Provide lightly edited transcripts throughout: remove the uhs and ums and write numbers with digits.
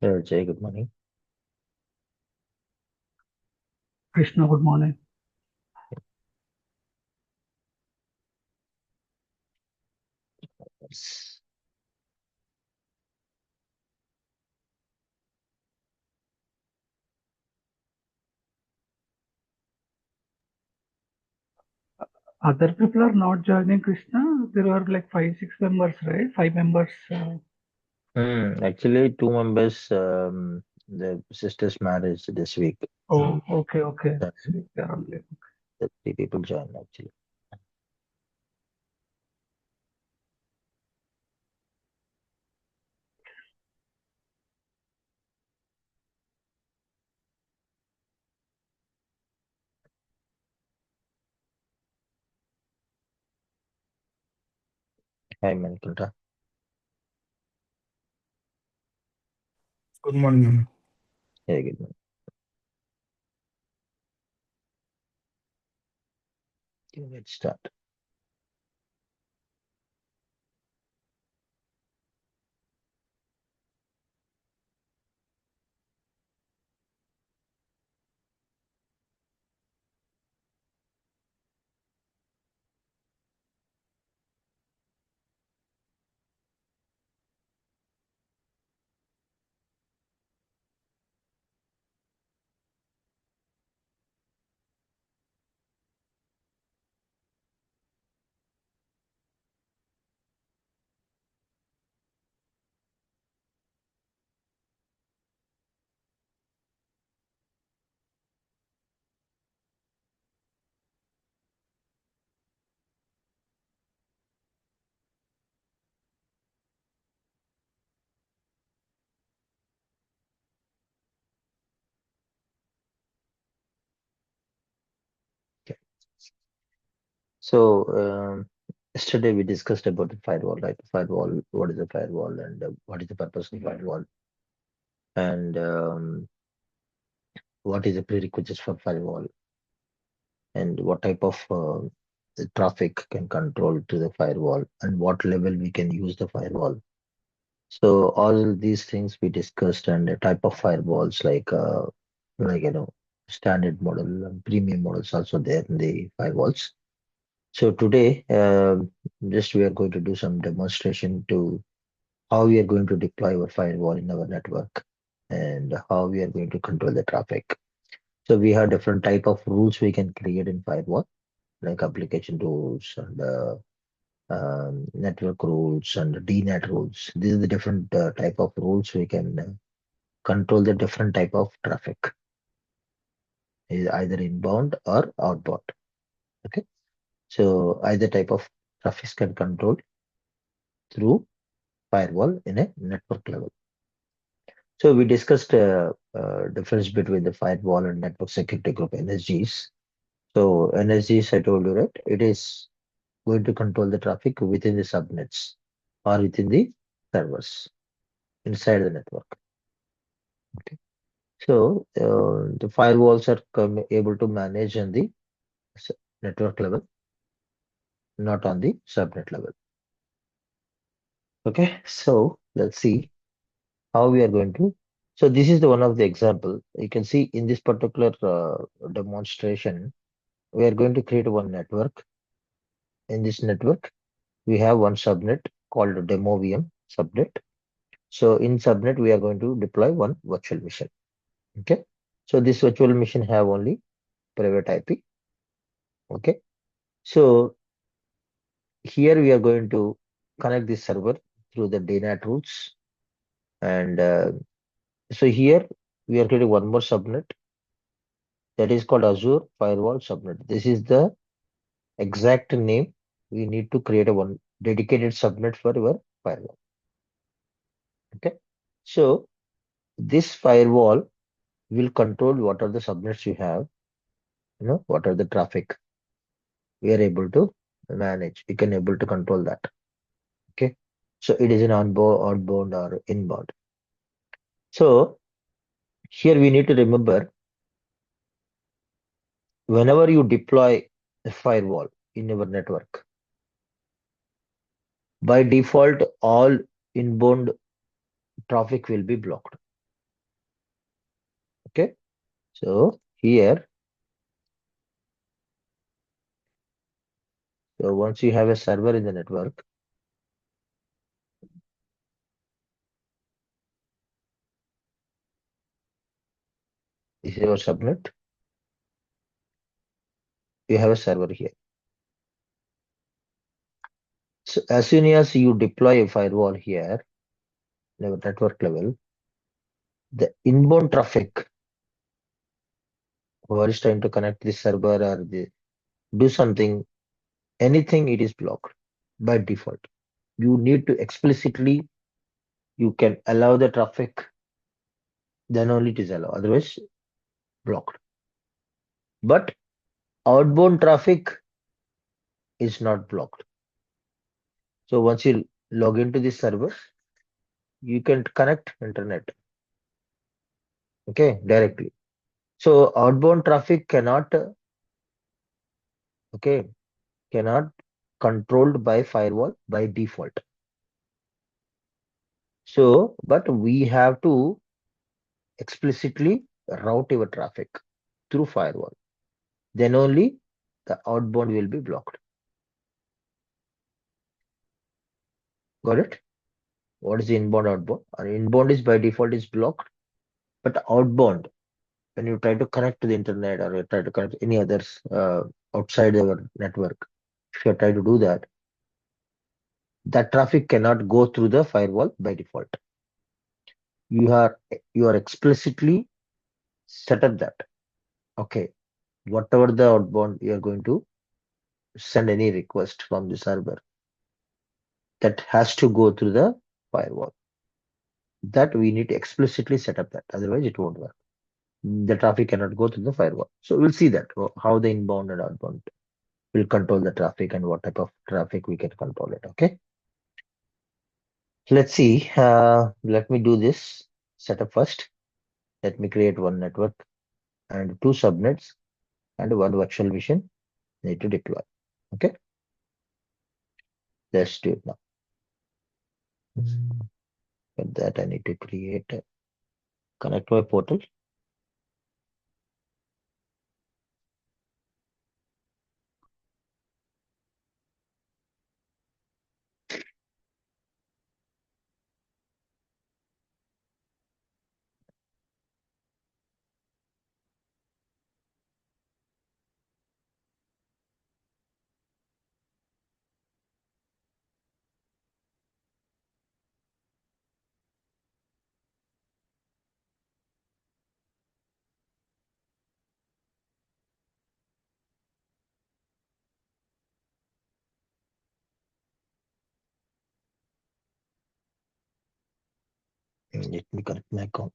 Jay, good morning. Krishna, good morning. Yes. Other people are not joining Krishna. There are like five, six members, right? Five members. Actually, two members, the sister's marriage this week. Oh, okay, okay. Uh, Sweet, they are only. The three people joined actually. Hi, Manikunta. Good morning. Hey, good morning. Let's start. Okay. So, yesterday we discussed about the firewall, right? Firewall, what is a firewall and what is the purpose of firewall and what is the prerequisites for firewall and what type of traffic can control to the firewall and what level we can use the firewall. So all these things we discussed and the type of firewalls like standard model and premium models also there in the firewalls. So today just we are going to do some demonstration to how we are going to deploy our firewall in our network and how we are going to control the traffic. So we have different type of rules we can create in firewall like application rules and network rules and DNAT rules. These are the different type of rules we can control the different type of traffic, either inbound or outbound. Okay, so either type of traffic can control through firewall in a network level. So we discussed difference between the firewall and network security group NSGs. So NSGs, I told you right, it is going to control the traffic within the subnets or within the servers inside the network. Okay. So the firewalls are able to manage on the s- network level, not on the subnet level. Okay, so let's see how we are going to. So this is the one of the example. You can see in this particular demonstration, we are going to create one network. In this network, we have one subnet called demo VM subnet. So in subnet, we are going to deploy one virtual machine. Okay, so this virtual machine have only private IP. Okay, so here we are going to connect this server through the DNAT routes. And so here we are creating one more subnet that is called Azure Firewall Subnet. This is the exact name. We need to create a one dedicated subnet for your firewall. Okay. So this firewall will control what are the subnets you have, what are the traffic we are able to manage. We can able to control that. Okay. So it is an onboard, outbound or inbound. So here we need to remember whenever you deploy a firewall in your network, by default, all inbound traffic will be blocked. So here, so once you have a server in the network, this is your subnet. You have a server here. So as soon as you deploy a firewall here, network level, the inbound traffic, whoever is trying to connect this server or do something, anything, it is blocked by default. You need to explicitly, you can allow the traffic, then only it is allowed, otherwise blocked. But outbound traffic is not blocked. So once you log into this server, you can connect internet, okay, directly. So outbound traffic cannot, okay, cannot controlled by firewall by default. So, but we have to explicitly route your traffic through firewall. Then only the outbound will be blocked. Got it? What is the inbound outbound? Our inbound is by default is blocked, but outbound, when you try to connect to the internet or you try to connect any others outside our network, if you try to do that, that traffic cannot go through the firewall by default. You are explicitly set up that. Okay, whatever the outbound you are going to send any request from the server, that has to go through the firewall. That we need to explicitly set up that, otherwise it won't work. The traffic cannot go through the firewall. So we'll see that how the inbound and outbound will control the traffic and what type of traffic we can control it. Okay. Let's see. Let me do this setup first. Let me create one network and two subnets and one virtual machine need to deploy. Okay. Let's do it now. For that, I need to connect my portal. Let me connect my account.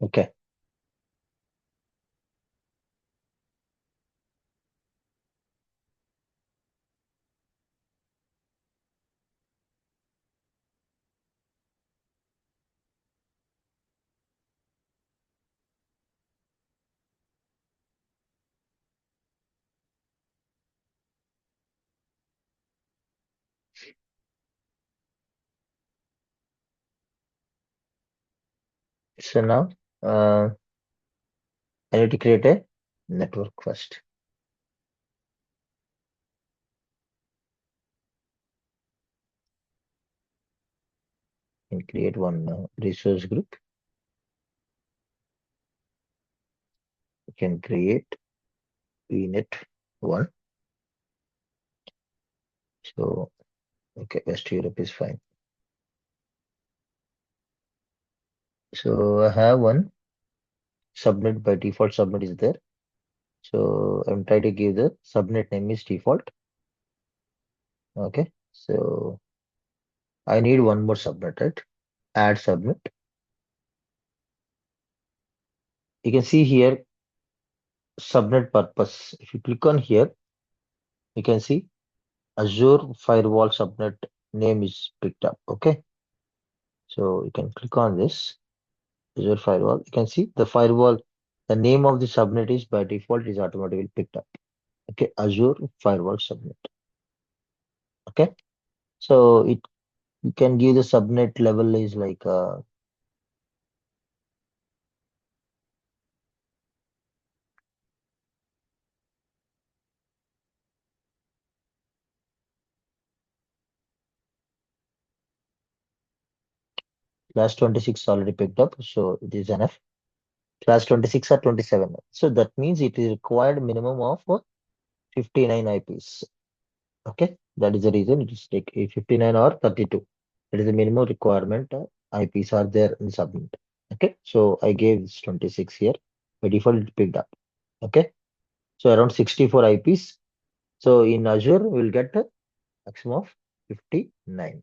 Okay. So now I need to create a network first. And create one resource group. You can create VNet 1. So, okay, West Europe is fine. So I have one subnet by default subnet is there. So I'm trying to give the subnet name is default. Okay. So I need one more subnet, right? Add subnet. You can see here subnet purpose. If you click on here, you can see Azure firewall subnet name is picked up. Okay, so you can click on this Azure firewall. You can see the firewall. The name of the subnet is by default is automatically picked up. Okay, Azure firewall subnet. Okay, so it you can give the subnet level is like class 26 already picked up, so it is enough. Class 26 or 27. So that means it is required minimum of 59 IPs. Okay, that is the reason it is take 59 or 32. That is the minimum requirement. IPs are there in subnet. Okay, so I gave this 26 here. By default, it picked up. Okay, so around 64 IPs. So in Azure, we'll get a maximum of 59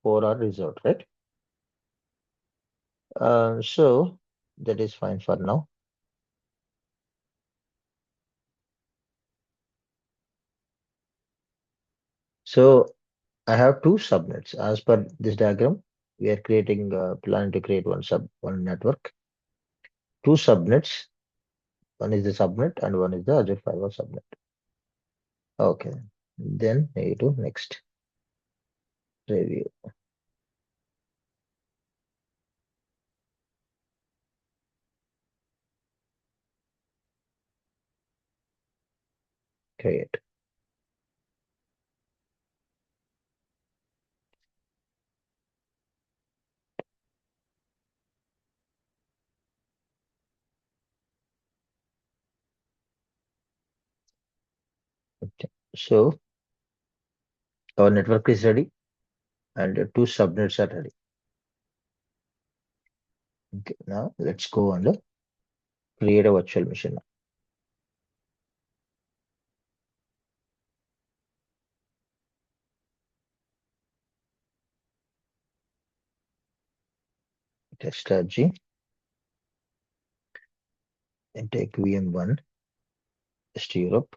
for our result, right? So that is fine for now. So I have two subnets. As per this diagram, we are creating, planning to create one network, two subnets. One is the subnet and one is the Azure firewall subnet. Okay. Then you do next review. Create. Okay. So our network is ready and the two subnets are ready. Okay. Now let's go and create a virtual machine. Test strategy and take VM1, test Europe.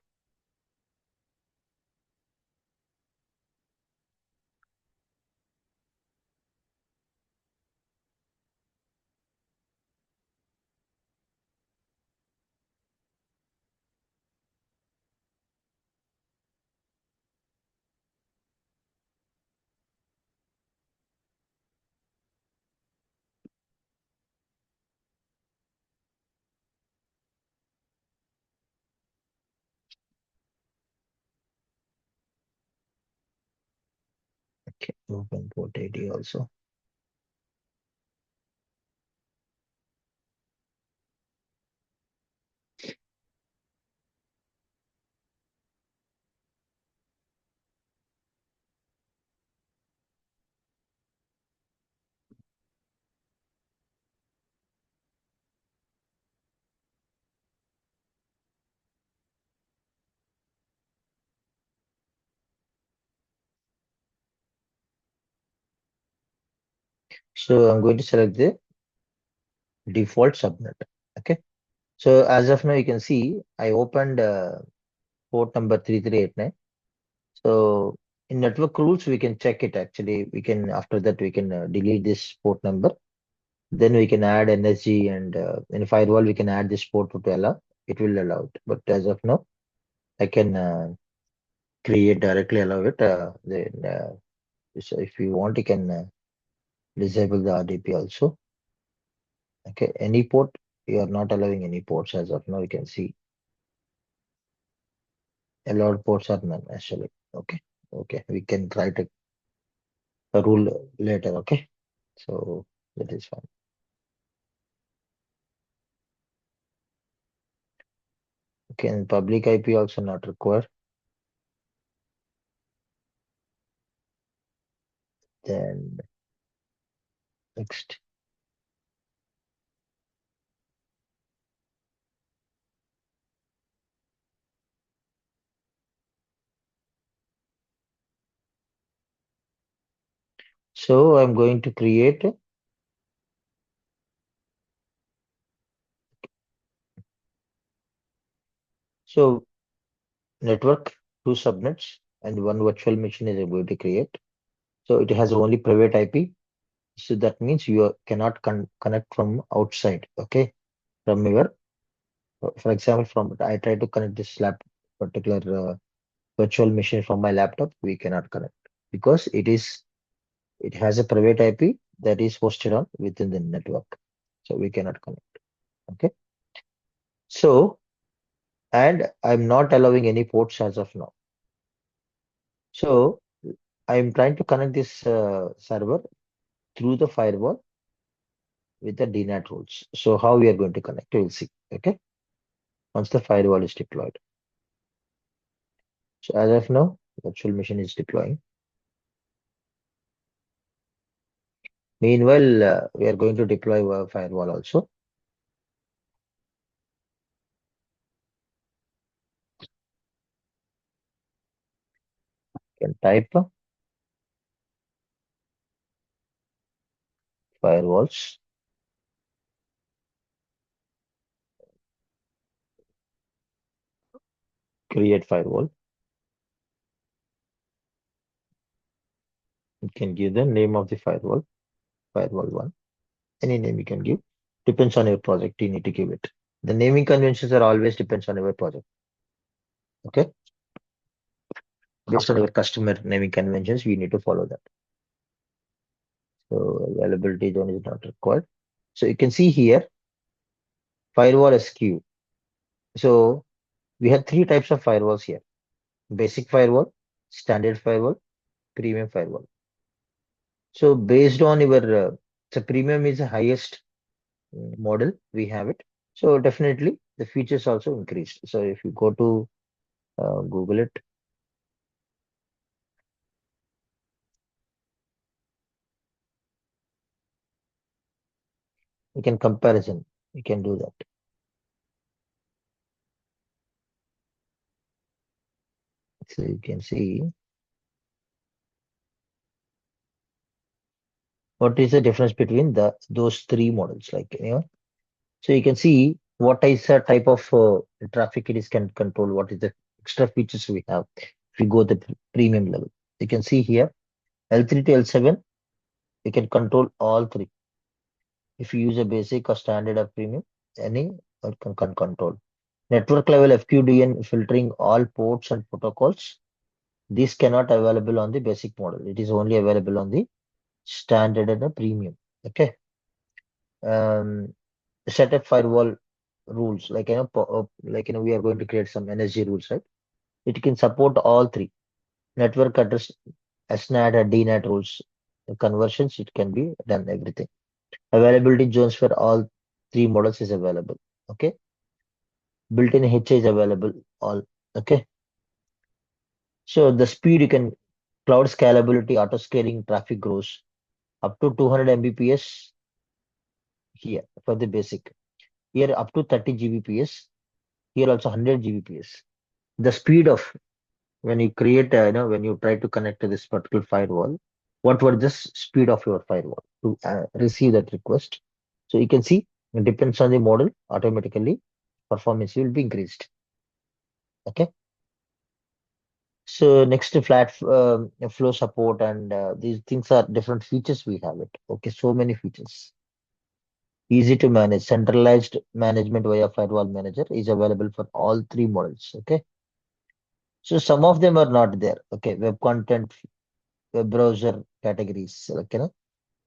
Okay. Open port ID also. So I'm going to select the default subnet. Okay. So as of now, you can see I opened port number 3389. So in network rules, we can check it actually. We can, after that, we can delete this port number. Then we can add NSG and in firewall, we can add this port to allow. It will allow it. But as of now, I can create directly allow it. So if you want, you can disable the RDP also. Okay, any port, you are not allowing any ports as of now. You can see allowed ports are none actually. Okay, okay, we can try to rule later. Okay, so that is fine. Okay, and public IP also not required. Then next. So I'm going to create So network, two subnets, and one virtual machine is going to create. So it has only private IP. So that means you cannot connect from outside. Okay, from your, for example, from I try to connect this particular virtual machine from my laptop, we cannot connect because it has a private IP that is hosted on within the network. So we cannot connect. Okay. So, and I'm not allowing any ports as of now. So I'm trying to connect this server through the firewall with the DNAT rules. So how we are going to connect, we'll see. Okay. Once the firewall is deployed. So as of now, virtual machine is deploying. Meanwhile, we are going to deploy a firewall also. You can type firewalls. Create firewall. You can give the name of the firewall, firewall one. Any name you can give. Depends on your project, you need to give it. The naming conventions are always depends on your project. Okay. Based on your customer naming conventions, we need to follow that. So availability zone is not required. So you can see here, firewall SKU. So we have three types of firewalls here. Basic firewall, standard firewall, premium firewall. So based on your, so premium is the highest model, we have it. So definitely the features also increased. So if you go to Google it, you can comparison, you can do that. So you can see what is the difference between those three models, like, so you can see what is the type of traffic it is can control, what is the extra features we have. If you go the premium level, you can see here L3 to L7, you can control all three. If you use a basic or standard or premium, any can control. Network level FQDN filtering all ports and protocols. This cannot available on the basic model. It is only available on the standard and the premium. Okay. Um, Set up firewall rules like, we are going to create some NSG rules, right? It can support all three network address, SNAT and DNAT rules. The conversions, it can be done everything. Availability zones for all three models is available. Okay. Built-in HA is available all. Okay. So the speed, you can cloud scalability, auto scaling, traffic grows up to 200 Mbps here for the basic. Here up to 30 Gbps. Here also 100 Gbps. The speed of when you create, when you try to connect to this particular firewall, what were the speed of your firewall to receive that request? So you can see it depends on the model, automatically performance will be increased. Okay. So next to flat flow support, and these things are different features we have it. Okay, so many features. Easy to manage. Centralized management via firewall manager is available for all three models. Okay. So some of them are not there. Okay. Web content, web browser categories. Like,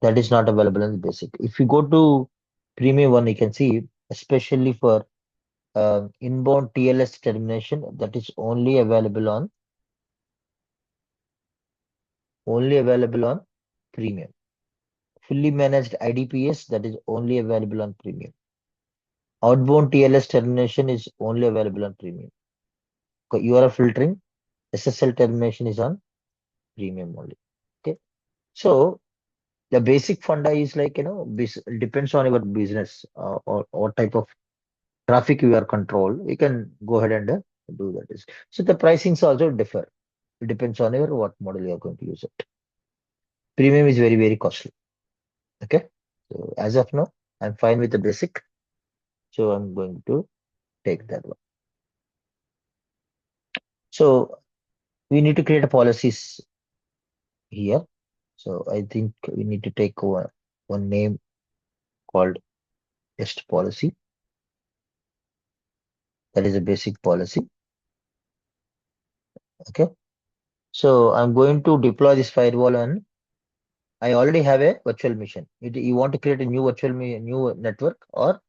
that is not available in the basic. If you go to premium one, you can see, especially for inbound TLS termination, that is only available on premium. Fully managed IDPS, that is only available on premium. Outbound TLS termination is only available on premium. URL filtering, SSL termination is on premium only. Okay. So the basic funda is like, depends on your business, or what type of traffic you are control. We can go ahead and do that. So the pricings also differ. It depends on your what model you are going to use it. Premium is very, very costly. Okay. So as of now, I'm fine with the basic. So I'm going to take that one. So we need to create a policies here. So I think we need to take one name called test policy. That is a basic policy. Okay. So I'm going to deploy this firewall and I already have a virtual machine. You want to create a new new network, or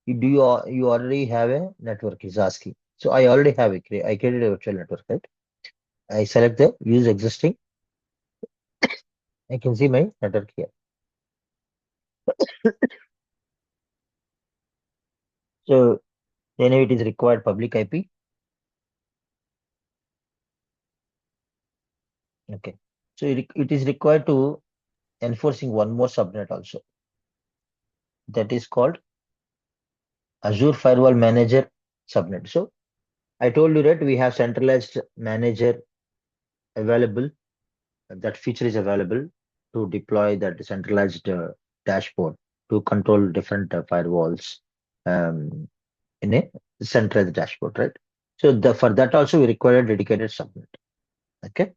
you already have a network? Is asking. So I already have it. I created a virtual network, right? I select the use existing. I can see my network here. So then it is required public IP. Okay. So it is required to enforcing one more subnet also. That is called Azure Firewall Manager subnet. So I told you that we have centralized manager available. That feature is available to deploy that centralized dashboard to control different firewalls um, in a centralized dashboard, right? So for that also we require a dedicated subnet. Okay.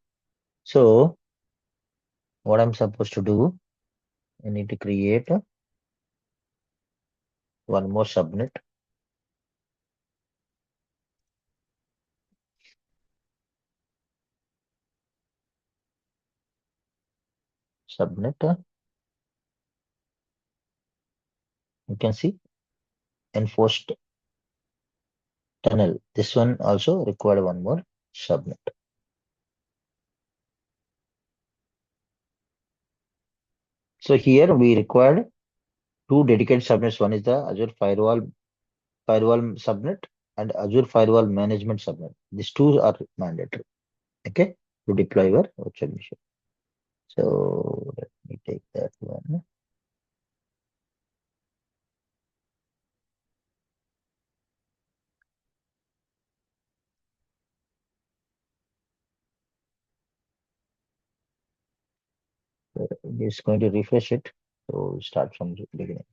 So what I'm supposed to do, I need to create one more subnet. You can see enforced tunnel. This one also required one more subnet. So here we required two dedicated subnets. One is the Azure firewall subnet and Azure firewall management subnet. These two are mandatory. Okay, to deploy your virtual machine. So let me take that one. It's going to refresh it. So start from the beginning.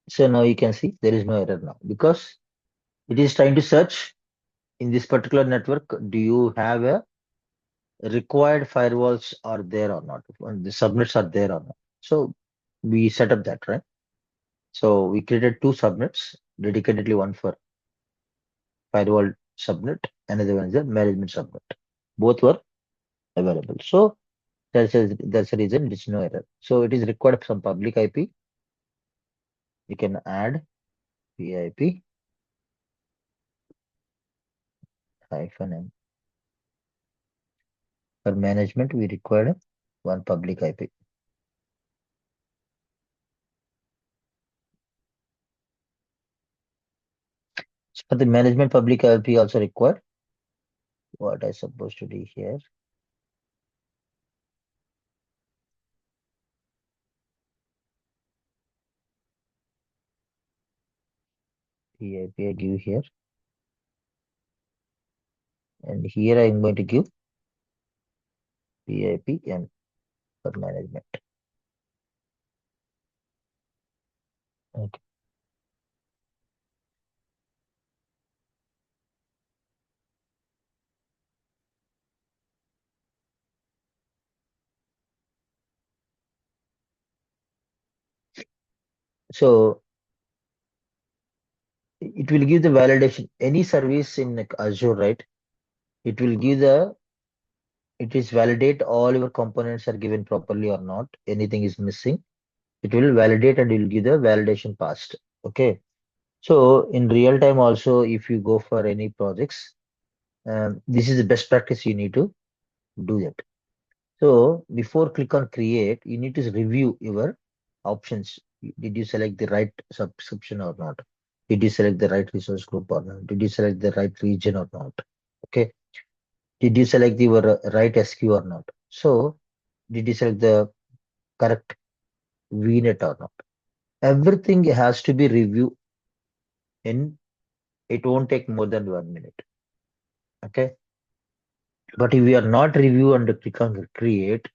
So now you can see there is no error now because it is trying to search in this particular network. Do you have a required firewalls are there or not? And the subnets are there or not? So we set up that, right? So we created two subnets, dedicatedly one for firewall subnet, another one is the management subnet. Both were available. So that's the reason it is no error. So it is required some public IP. You can add PIP -m. For management, we require one public IP. So for the management public IP also required. What I supposed to do here? PIP I give here. And here I'm going to give PIP-M for management. Okay. So it will give the validation. Any service in like Azure, right? It will give it is validate all your components are given properly or not. Anything is missing. It will validate and it will give the validation passed. Okay. So in real time also, if you go for any projects, this is the best practice you need to do that. So before click on create, you need to review your options. Did you select the right subscription or not? Did you select the right resource group or not? Did you select the right region or not? Okay. Did you select your right SQ or not? So did you select the correct VNet or not? Everything has to be reviewed in, it won't take more than 1 minute. Okay. But if you are not review and click on create,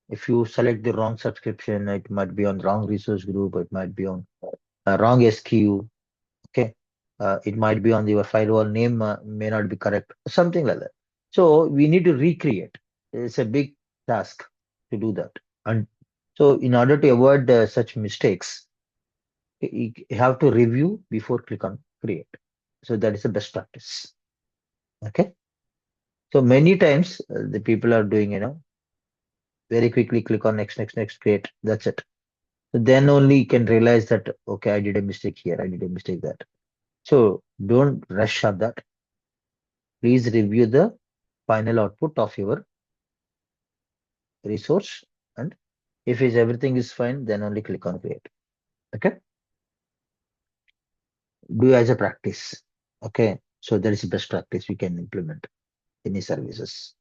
if you select the wrong subscription, it might be on wrong resource group, it might be on wrong SQ. Okay. It might be on your firewall name, may not be correct, something like that. So we need to recreate. It's a big task to do that. And so in order to avoid such mistakes, you have to review before click on create. So that is the best practice. Okay. So many times the people are doing, very quickly click on next, next, next, create. That's it. So then only you can realize that, okay, I did a mistake here. I did a mistake that. So don't rush on that. Please review the final output of your resource. And if is everything is fine, then only click on create. Okay. Do as a practice. Okay. So that is the best practice we can implement any services.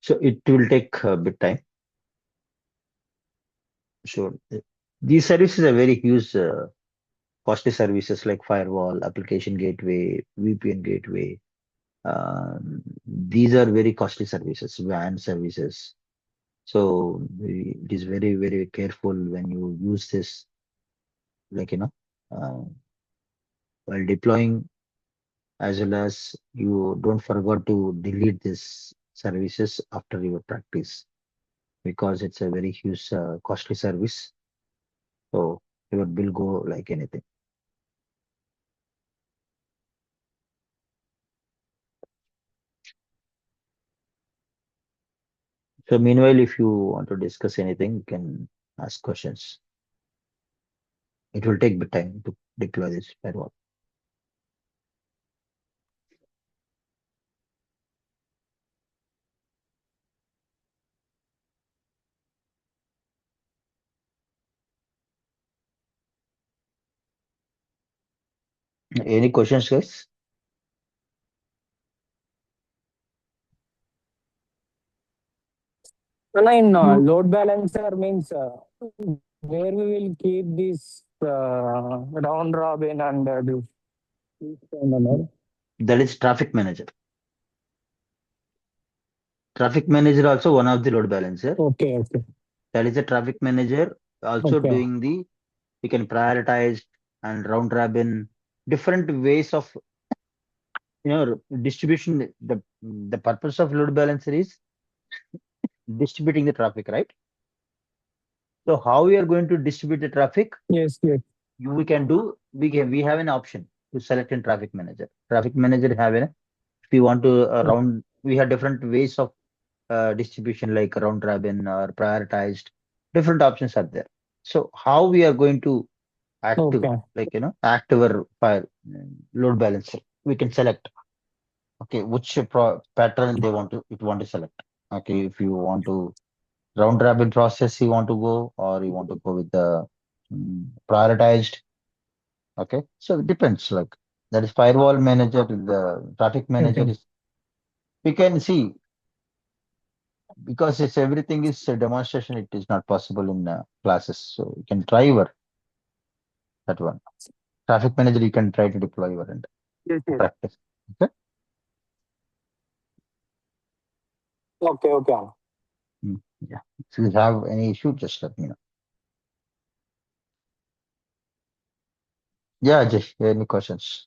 So it will take a bit time. Sure. These services are very huge, costly services like firewall, application gateway, VPN gateway. These are very costly services, WAN services. So it is very, very careful when you use this, like, uh, while deploying, as well as you don't forget to delete this services after your practice, because it's a very huge, costly service. So your bill go like anything. So meanwhile, if you want to discuss anything, you can ask questions. It will take bit time to deploy this firewall. Any questions, guys? No, in No, load balancer means where we will keep this round robin and this kind of all. That is traffic manager. Traffic manager also one of the load balancer. Okay, okay, That is a traffic manager also okay, doing the, you can prioritize and round robin, different ways of, distribution. The purpose of load balancer is distributing the traffic, right? So how we are going to distribute the traffic? yes, yes, We can do, we have an option to select in traffic manager. Traffic manager have an, if you want to round, we have different ways of distribution like round robin or prioritized. Different options are there. So how we are going to active, okay, like, active or load balancer, we can select. Okay, which pattern they want to, it want to select. Okay, if you want to round robin process, you want to go, or you want to go with the prioritized. Okay, so it depends. Like, that is firewall manager, the traffic manager okay, is, we can see, because it's everything is a demonstration. It is not possible in classes. So you can try your that one. Traffic manager, you can try to deploy your and yes, yes, practice. Okay. okay, okay. Yeah. If you have any issue, just let me know. Yeah, Jay, any questions?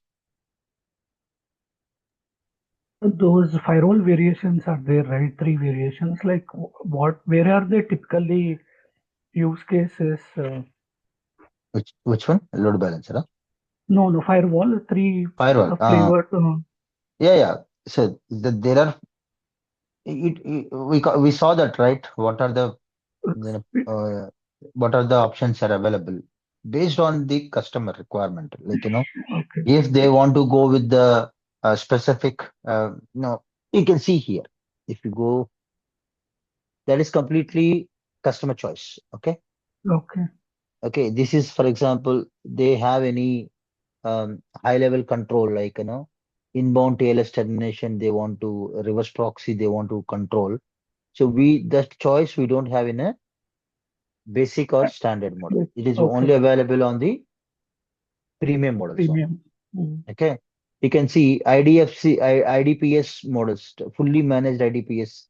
those firewall variations are there, right? Three variations. Like where are they typically use cases? Which one? Load balancer, huh? No, firewall, three Firewall. flavors. Yeah, yeah. there are we saw that, right? What are the you know, uh, what are the options are available based on the customer requirement? Okay. If they want to go with the specific, you can see here. If you go, that is completely customer choice. Okay. Okay. Okay. This is, for example, they have any high level control, inbound TLS termination, they want to reverse proxy, they want to control. So that choice we don't have in a basic or standard model. Yes. It is Okay. only available on the premium models only. Premium. Mm. Okay. You can see IDPS models, fully managed IDPS.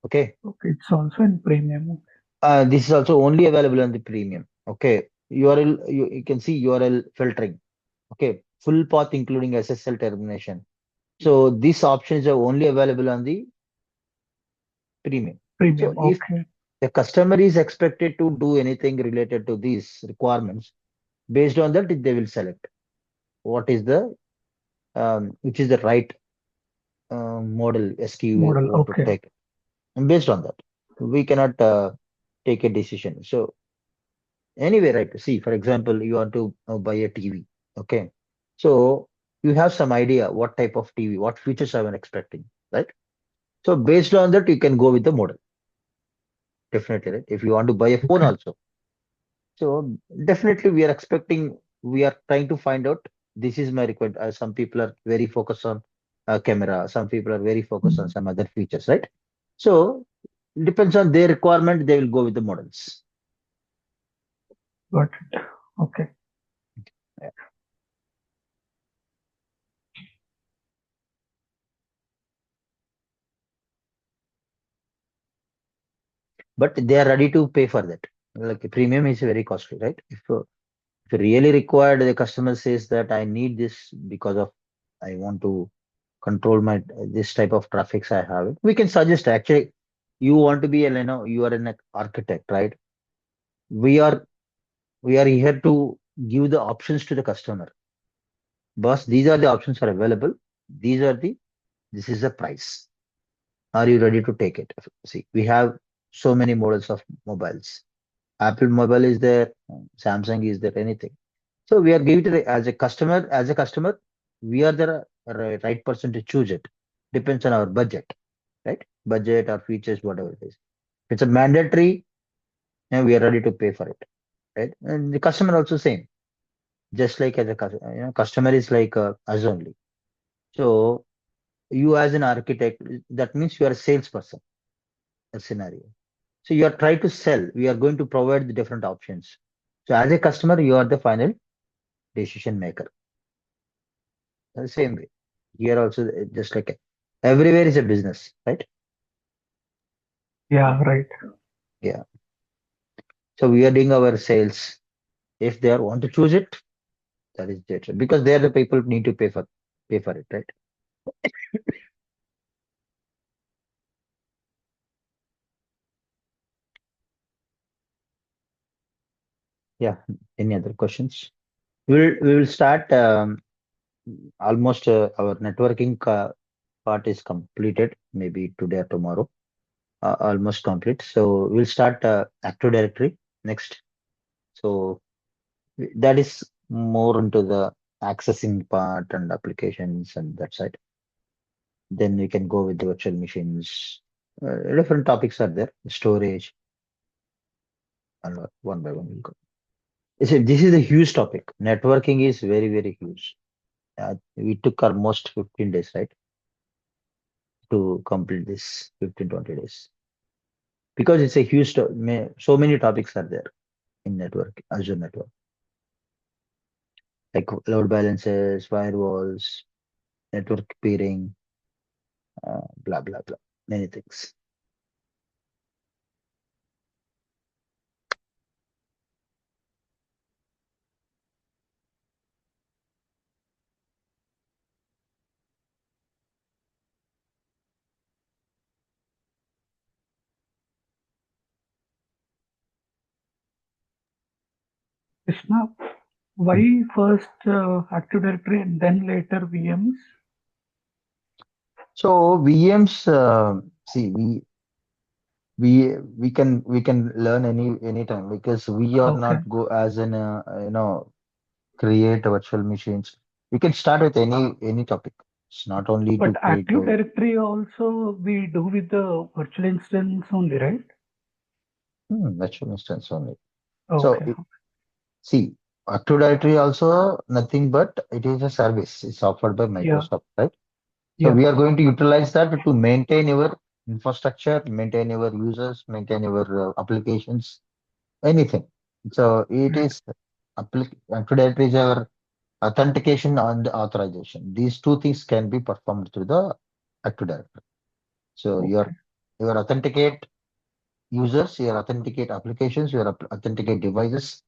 Okay. Okay. It's also in premium. This is also only available on the premium. Okay. URL, you can see URL filtering. Okay. Full path including SSL termination. So these options are only available on the premium. So Premium. if Okay. the customer is expected to do anything related to these requirements, based on that, they will select what is the which is the right model SKU Model. what to Okay. take. And based on that, we cannot take a decision. So anyway, right? See, for example, you want to buy a TV. Okay, so you have some idea what type of TV, what features I'm expecting, right? So based on that, you can go with the model. Definitely, right? If you want to buy a phone Okay. also, so definitely we are trying to find out. This is my requirement. Some people are very focused on camera. Some people are very focused on Mm. some other features, right? So depends on their requirement, they will go with the models. Got it. Okay. Yeah. But they are ready to pay for that. Like premium is very costly, right? If you really required, the customer says that I need this because of I want to control my this type of traffics I have. We can suggest actually you want to be you are an architect, right? We are we are here to give the options to the customer. Boss, these are the options are available. These are the this is the price. Are you ready to take it? See, we have so many models of mobiles. Apple mobile is there, Samsung is there, anything. So we are giving to as a customer, we are the right person to choose it. Depends on our budget, right? Budget or features, whatever it is. If it's a mandatory, and we are ready to pay for it, right? And the customer also same, just like as a customer is like us only. So you as an architect, that means you are a salesperson, a scenario. So you are trying to sell. We are going to provide the different options. So as a customer, you are the final decision maker. The same way. Here also, just like everywhere is a business, right? Yeah. Right. Yeah. So we are doing our sales. If they are want to choose it, that is it. Because they are the people need to pay for it, right? Yeah. Any other questions? We will start almost our networking part is completed. Maybe today or tomorrow. Almost complete. So we'll start Active Directory next. So that is more into the accessing part and applications and that side. Then we can go with the virtual machines. Different topics are there. Storage and one by one we'll go. This is a huge topic. Networking is very, very huge. We took almost 15 days, right, to complete this 15, 20 days. Because it's a huge, so many topics are there in network, Azure network, like load balancers, firewalls, network peering, blah, blah, blah, many things. Krishna, why first Active Directory and then later VMs? So VMs, see, we can learn anytime because we are Okay. not go as an create virtual machines. We can start with any topic. It's not only But to create Active Directory also we do with the virtual instance only, right? virtual instance only. So Okay. see, Active Directory also nothing but it is a service. It's offered by Yeah. Microsoft, right? So Yeah. we are going to utilize that to maintain your infrastructure, maintain your users, maintain your applications, anything. So it Right. is Active Directory is our authentication and authorization. These two things can be performed through the Active Directory. So Okay. your authenticate users, your authenticate applications, your authenticate devices.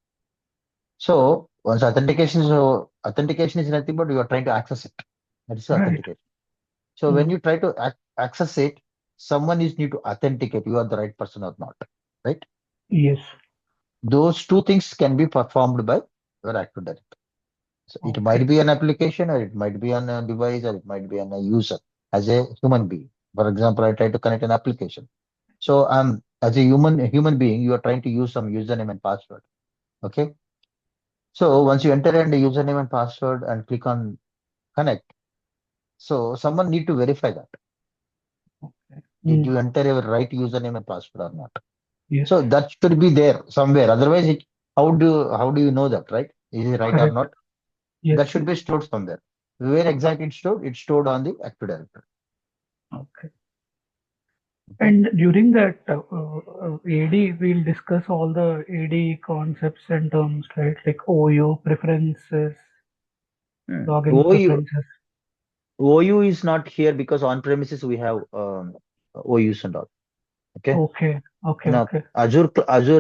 So once authentication is nothing but you are trying to access it. That is Right. authentication. So when Mm. you try to access it, someone is need to authenticate you are the right person or not, right? Yes. Those two things can be performed by your Active Directory. So it Okay. might be an application, or it might be on a device, or it might be on a user as a human being. For example, I try to connect an application. So as a human being, you are trying to use some username and password. Okay. So once you enter in the username and password and click on connect, so someone need to verify that. Did Mm. you enter your right username and password or not? Yes. So that should be there somewhere. Otherwise, how do you know that, right? Is it right or Correct. not? Yes. That should Yes. be stored somewhere. Where exactly it's stored? It's stored on the Active Directory. Okay. Okay. And during that AD, we'll discuss all the AD concepts and terms, right? Like OU preferences, login OU preferences. OU is not here because on premises we have OUs and all. Okay. Okay. Okay. In Okay. Azure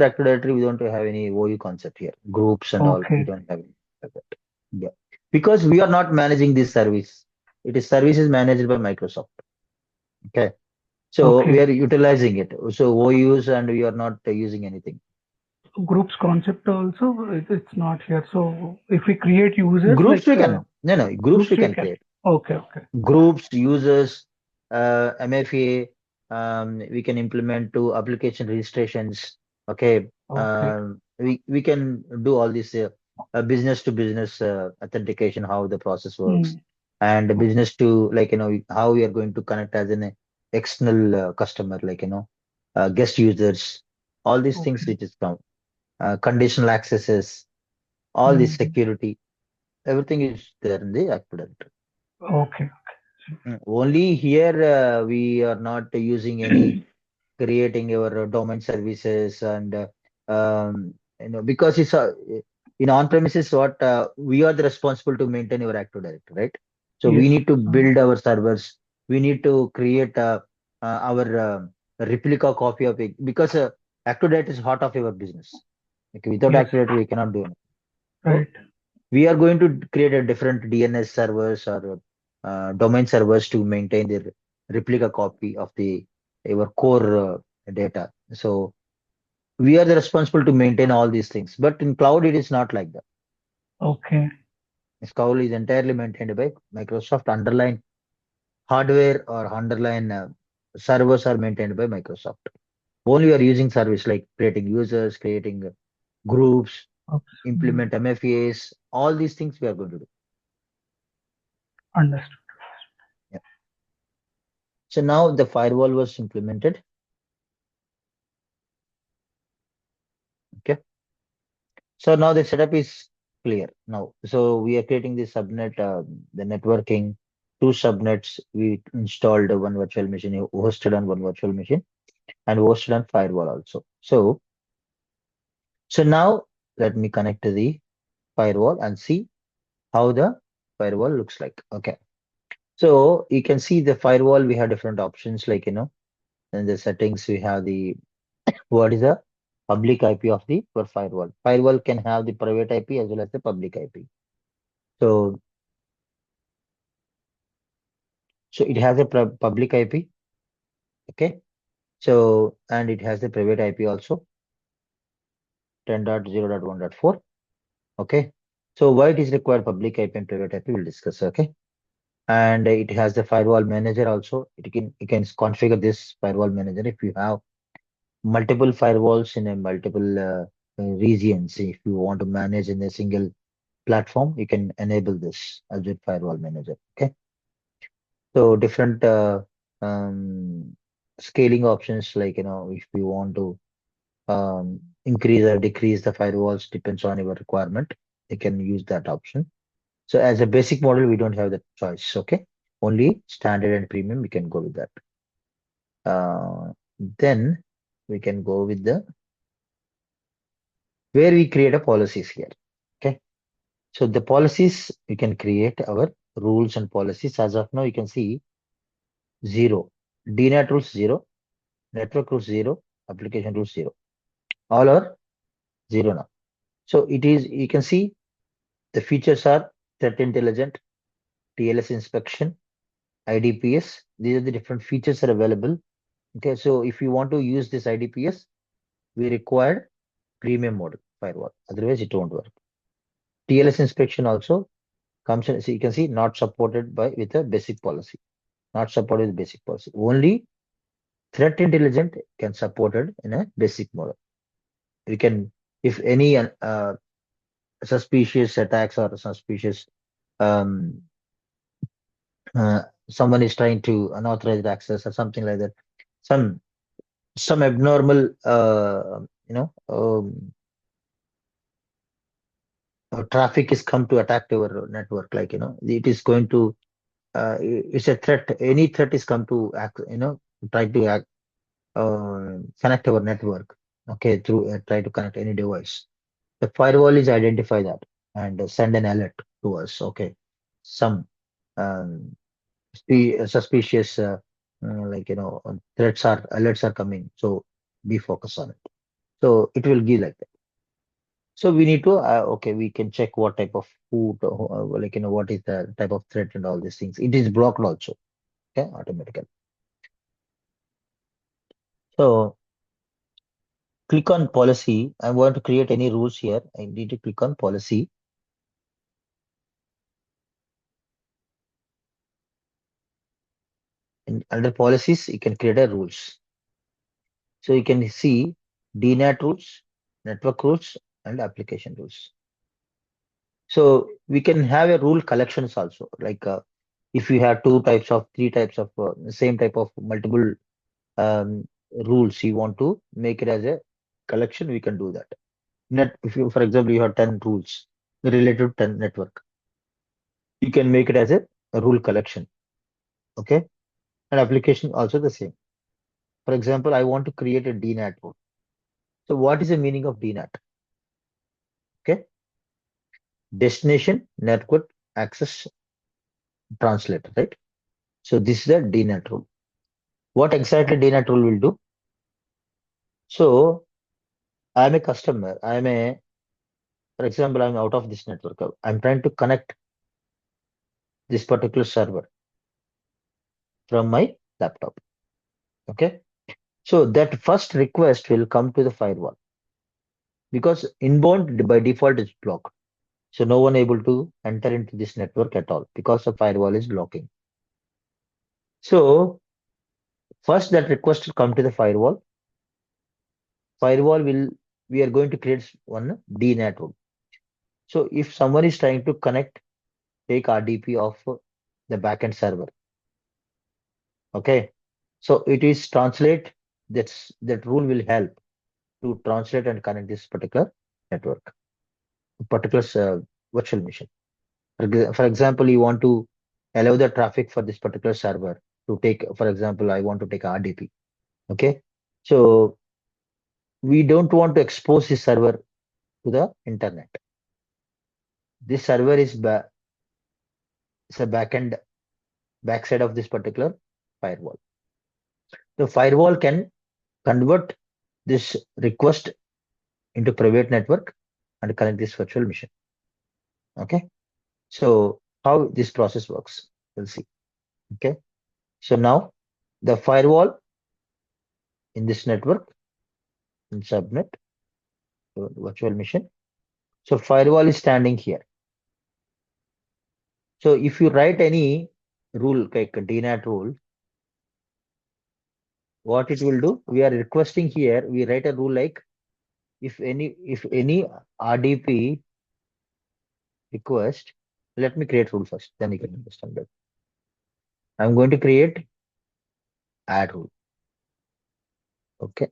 Active Directory, we don't have any OU concept here. Groups and all, we Okay. don't have any like that. Yeah. Because we are not managing this service. It is services managed by Microsoft. Okay. So we Okay. are utilizing it. So OUs and we are not using anything. Groups concept also, it's not here. So if we create users Groups like we can, no, groups groups, we we can can. create. Okay. Okay. Groups, users, MFA, we can implement to application registrations. Okay. Okay. We can do all this business to business authentication, how the process works, Mm. and business to like, how we are going to connect as an external customer, like, guest users, all these things Okay. which is come, conditional accesses, all this Mm. security, everything is there in the Active Directory. Okay. Only here we are not using any creating our domain services and because it's in on premises what we are the responsible to maintain our Active Directory, right? So we Yes. need to build our servers. We need to create our replica copy of it because Active Directory is heart of our business. Okay, without Yes. Active Directory we cannot do anything. So Right. we are going to create a different DNS servers or domain servers to maintain the replica copy of the our core data. So we are the responsible to maintain all these things. But in cloud, it is not like that. Okay. This cloud is entirely maintained by Microsoft. Underlying hardware or underlying servers are maintained by Microsoft. Only we are using service like creating users, creating groups, Okay. Mm. implement MFAs, all these things we are going to do. Understood. Yeah. So now the firewall was implemented. Okay. So now the setup is clear now. So we are creating the subnet, the networking, two subnets. We installed one virtual machine, hosted on one virtual machine, and hosted on firewall also. So now let me connect to the firewall and see how the firewall looks like. Okay. So you can see the firewall. We have different options like in the settings we have the what is the public IP of the for firewall. Firewall can have the private IP as well as the public IP. So So it has a public IP, okay? So, and it has a private IP also, 10.0.1.4, okay? So why it is required public IP and private IP, we'll discuss, okay? and it has the firewall manager also. You can configure this firewall manager if you have multiple firewalls in a multiple regions. If you want to manage in a single platform, you can enable this Azure Firewall Manager. Okay, so different scaling options, like if you want to increase or decrease the firewalls, depends on your requirement. You can use that option. So as a basic model, we don't have that choice. Okay, only standard and premium. We can go with that. Then we can go with the where we create a policies here. Okay, so the policies, we can create our rules and policies. As of now, you can see zero, DNAT rules zero, network rules zero, application rules zero. All are zero now. So it is, you can see the features are threat intelligent, TLS inspection, IDPS. These are the different features are available. Okay, so if you want to use this IDPS, we require premium model firewall. Otherwise, it won't work. TLS inspection also comes in, so you can see not supported by with a basic policy. Not supported with basic policy. Only threat intelligent can support it in a basic model. You can, if any suspicious attacks or suspicious um, someone is trying to unauthorized access or something like that, some abnormal traffic is come to attack our network, like it is going to it's a threat. Any threat is come to act, try to connect our network. Okay, through try to connect any device. The firewall is identify that and send an alert to us. Okay, some um, suspicious threats are alerts are coming. So be focused on it. So it will give like that. So we need to okay, we can check what type of food, what is the type of threat and all these things. It is blocked also. Okay, automatically. So click on policy. I want to create any rules here. I need to click on policy. And under policies, you can create a rules. So you can see DNAT rules, network rules, and application rules. So we can have a rule collections also. Like if you have two types of, three types of same type of multiple rules, you want to make it as a collection, we can do that. If you, for example, you have 10 rules related to 10 network, you can make it as a rule collection. Okay. And application also the same. For example, I want to create a DNAT rule. So what is the meaning of DNAT? Okay. Destination network access translator, right? So this is the DNAT rule. What exactly DNAT rule will do? So I'm a customer. For example, I'm out of this network. I'm trying to connect this particular server from my laptop. Okay. So that first request will come to the firewall because inbound by default is blocked. So no one able to enter into this network at all because the firewall is blocking. So first that request will come to the firewall. Firewall will, we are going to create one DNAT rule. So if someone is trying to connect, take RDP of the backend server. Okay. So it is translate, that rule will help to translate and connect this particular network, particular virtual machine. For example, you want to allow the traffic for this particular server to take, for example, I want to take RDP. Okay. So we don't want to expose this server to the internet. This server is it's a backside of this particular firewall. The firewall can convert this request into private network and connect this virtual machine. Okay. So how this process works, we'll see. Okay. So now the firewall in this network in subnet virtual machine. So firewall is standing here. So if you write any rule, like a DNAT rule, what it will do, we are requesting here, we write a rule like if any RDP request, let me create rule first, then you can understand that. I'm going to create add rule. Okay.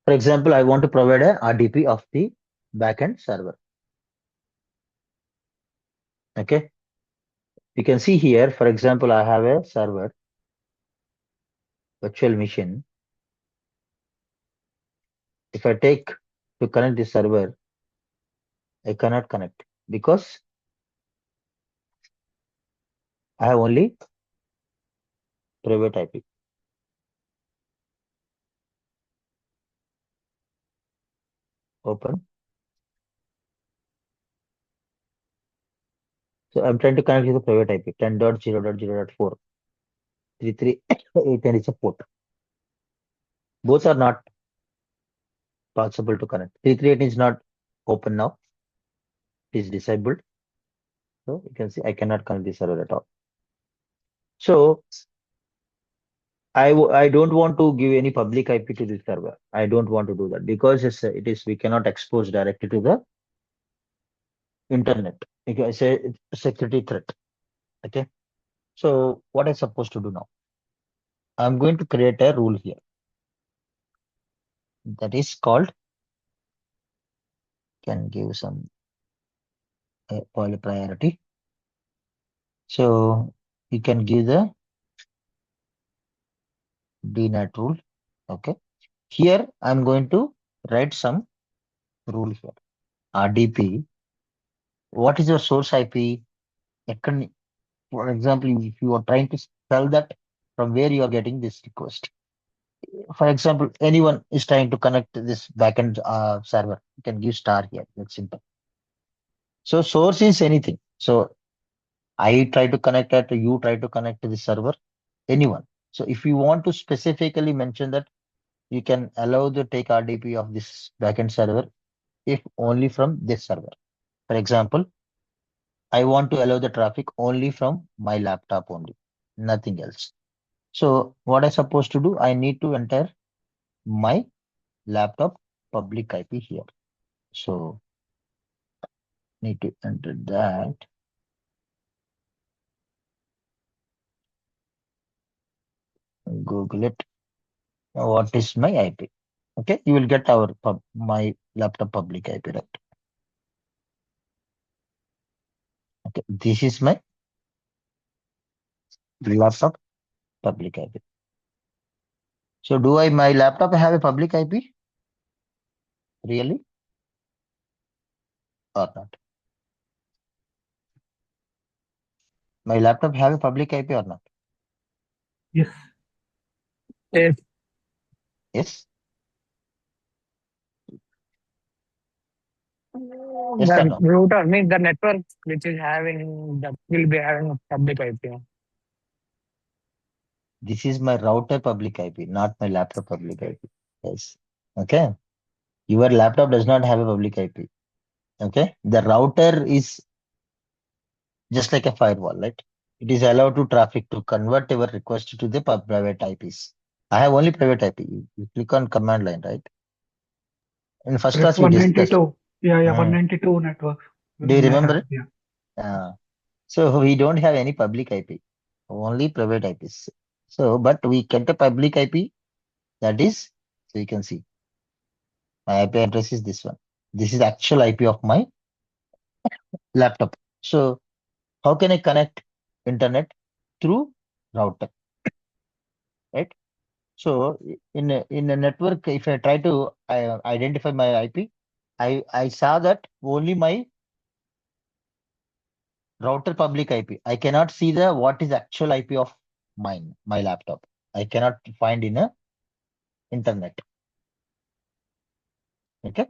For example, I want to provide a RDP of the backend server. Okay. You can see here, for example, I have a server, virtual machine. If I take to connect this server, I cannot connect because I have only private IP. Open. So I'm trying to connect with the private IP 10.0.0.4. 3389 is a port. Both are not possible to connect. 338 is not open now. It is disabled. So you can see I cannot connect the server at all. So I don't want to give any public IP to this server. I don't want to do that because we cannot expose directly to the internet. It's a security threat. Okay. So what I'm supposed to do now? I'm going to create a rule here that is called, can give some priority. So you can give the DNAT rule. Okay. Here I'm going to write some rule here. RDP. What is your source IP? For example, if you are trying to tell that from where you are getting this request. For example, anyone is trying to connect to this backend server. You can give star here. That's simple. So source is anything. So I try to connect it, you try to connect to the server, anyone. So if you want to specifically mention that, you can allow the take RDP of this backend server if only from this server. For example, I want to allow the traffic only from my laptop only, nothing else. So what I supposed to do, I need to enter my laptop public IP here. So need to enter that. Google it. What is my IP? Okay, you will get my laptop public IP, right? Okay, this is my laptop public IP. So do my laptop have a public IP? Really? Or not? My laptop have a public IP or not? Yes. Yes. Yes? Yes or The no? router means the network which is having that will be having a public IP. This is my router public IP, not my laptop public IP. Yes. Okay. Your laptop does not have a public IP. Okay. The router is just like a firewall, right? It is allowed to traffic to convert your request to the private IPs. I have only private IP. You click on command line, right? In first Correct. class we discussed. 192. Yeah, yeah, Hmm. 192 networks Do you may remember have. it? Yeah. So we don't have any public IP, only private IPs. So, but we get a public IP, that is, so you can see my IP address is this one. This is actual IP of my laptop. So how can I connect internet through router, right? So in a network, if I try to identify my IP, I saw that only my router public IP. I cannot see the what is actual IP of mine, my laptop. I cannot find in a internet. Okay.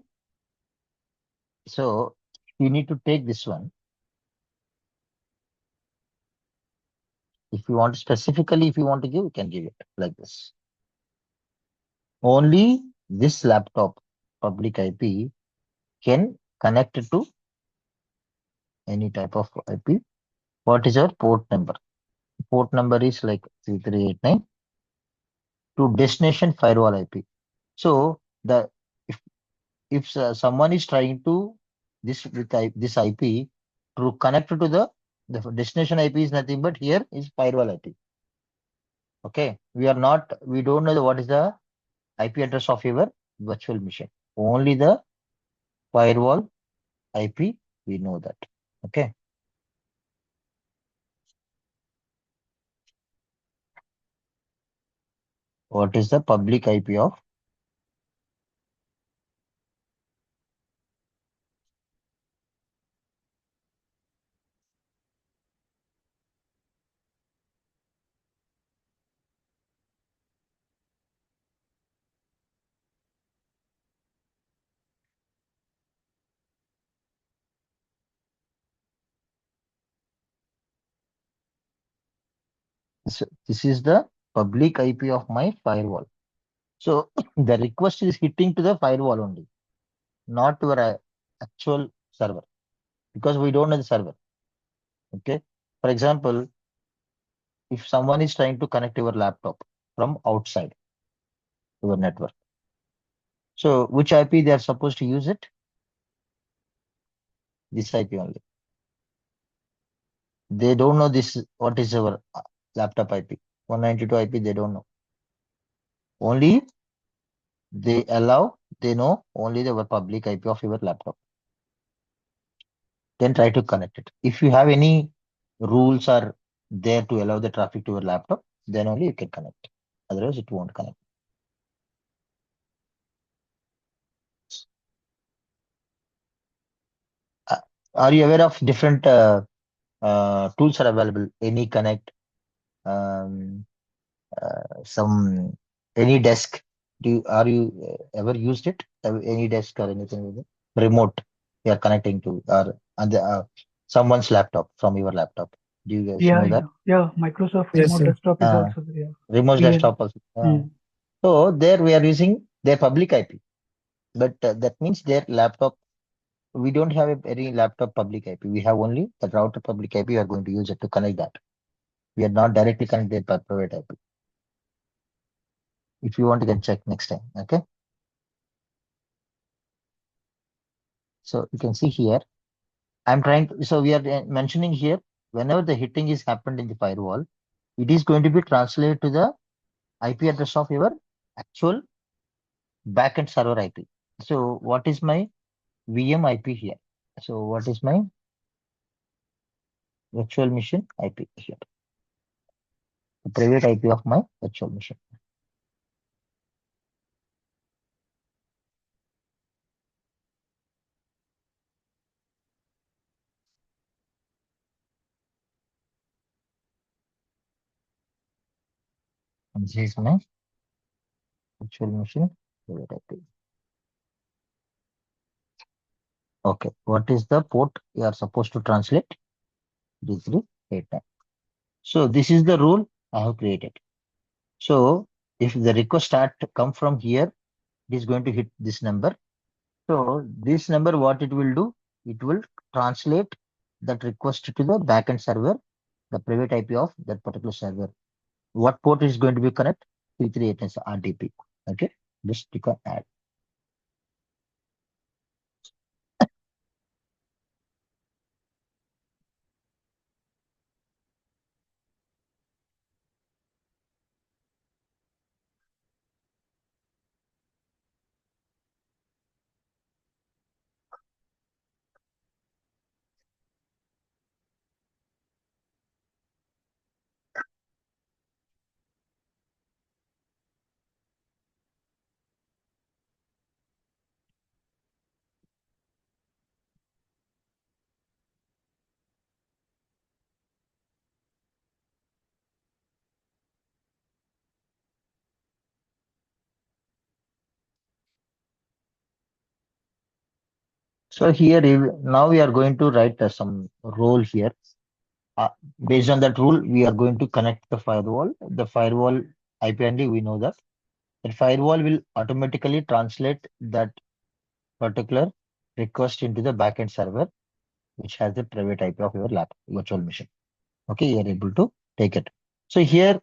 So you need to take this one. If you want specifically, if you want to give, you can give it like this. Only this laptop public IP can connect to any type of IP. What is our port number? Port number is like 3389 to destination firewall IP. So the if someone is trying to this IP to connect to the destination IP is nothing but here is firewall IP. Okay, we don't know what is the IP address of your virtual machine. Only the firewall IP we know that. Okay, what is the public IP of? So this is the public IP of my firewall. So the request is hitting to the firewall only, not to our actual server, because we don't know the server. Okay. For example, if someone is trying to connect your laptop from outside your network, so which IP they are supposed to use it? This IP only. They don't know this. What is our laptop IP? 192 IP. They don't know. Only they know only the public IP of your laptop. Then try to connect it. If you have any rules are there to allow the traffic to your laptop, then only you can connect. Otherwise, it won't connect. Uh, are you aware of different tools are available? Any connect, um, some any desk. Are you ever used it? Any desk or anything with it? Remote you are connecting to or someone's laptop from your laptop. Do you guys Yeah, know that? yeah, yeah. Microsoft Yes, Remote sir. Desktop is Uh, also there. Yeah. remote VN. desktop also. Hmm. So there we are using their public IP, but that means their laptop. We don't have any laptop public IP. We have only the router public IP. We are going to use it to connect that. We are not directly connected by private IP. If you want, you can check next time. Okay. So you can see here. I'm trying to, so we are mentioning here, whenever the hitting is happened in the firewall, it is going to be translated to the IP address of your actual backend server IP. So what is my VM IP here? So what is my virtual machine IP here? The private IP of my virtual machine. And this is my virtual machine private IP. Okay, what is the port you are supposed to translate? D389. So this is the rule I have created. So if the request start to come from here, it is going to hit this number. So this number, what it will do, it will translate that request to the backend server, the private IP of that particular server. What port is going to be connect? 338 is RDP. Okay, just click on add. So here, now we are going to write some role here. Uh, Based on that rule, we are going to connect the firewall. The firewall IP only we know that. The firewall will automatically translate that particular request into the backend server, which has the private IP of your virtual machine. Okay, you are able to take it. So here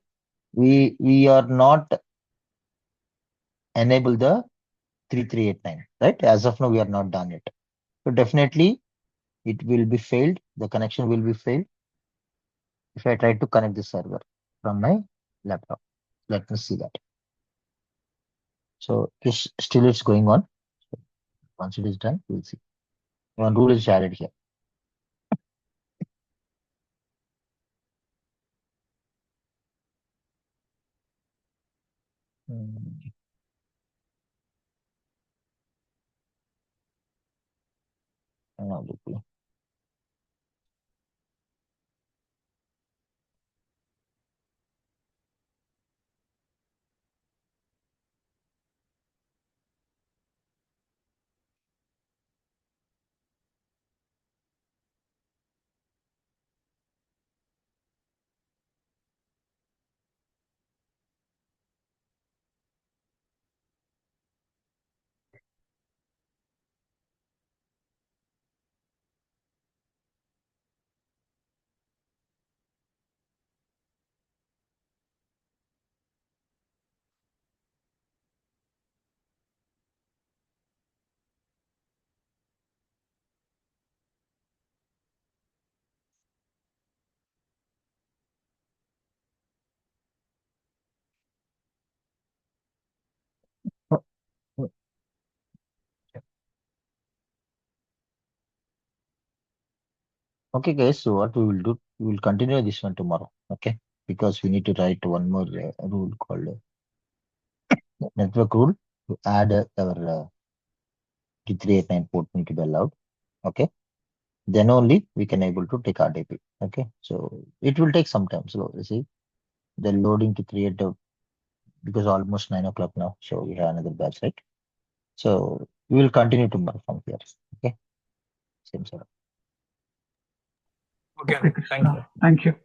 we are not enable the 3389, right? As of now, we are not done it. So definitely it will be failed. The connection will be failed if I try to connect the server from my laptop. Let me see that. So this still it's going on. So once it is done, we'll see. One rule is added here. Hmm. Okay. Okay, guys. So what we will do, we will continue this one tomorrow. Okay, because we need to write one more rule called network rule to add our T389 port need to be allowed. Okay, then only we can able to take RDP. Okay, so it will take some time. So you see the loading to create a, because almost 9 o'clock now. So we have another batch, right? So we will continue tomorrow from here. Okay, same sort. Okay, Okay, thank you. Krishna. Thank you.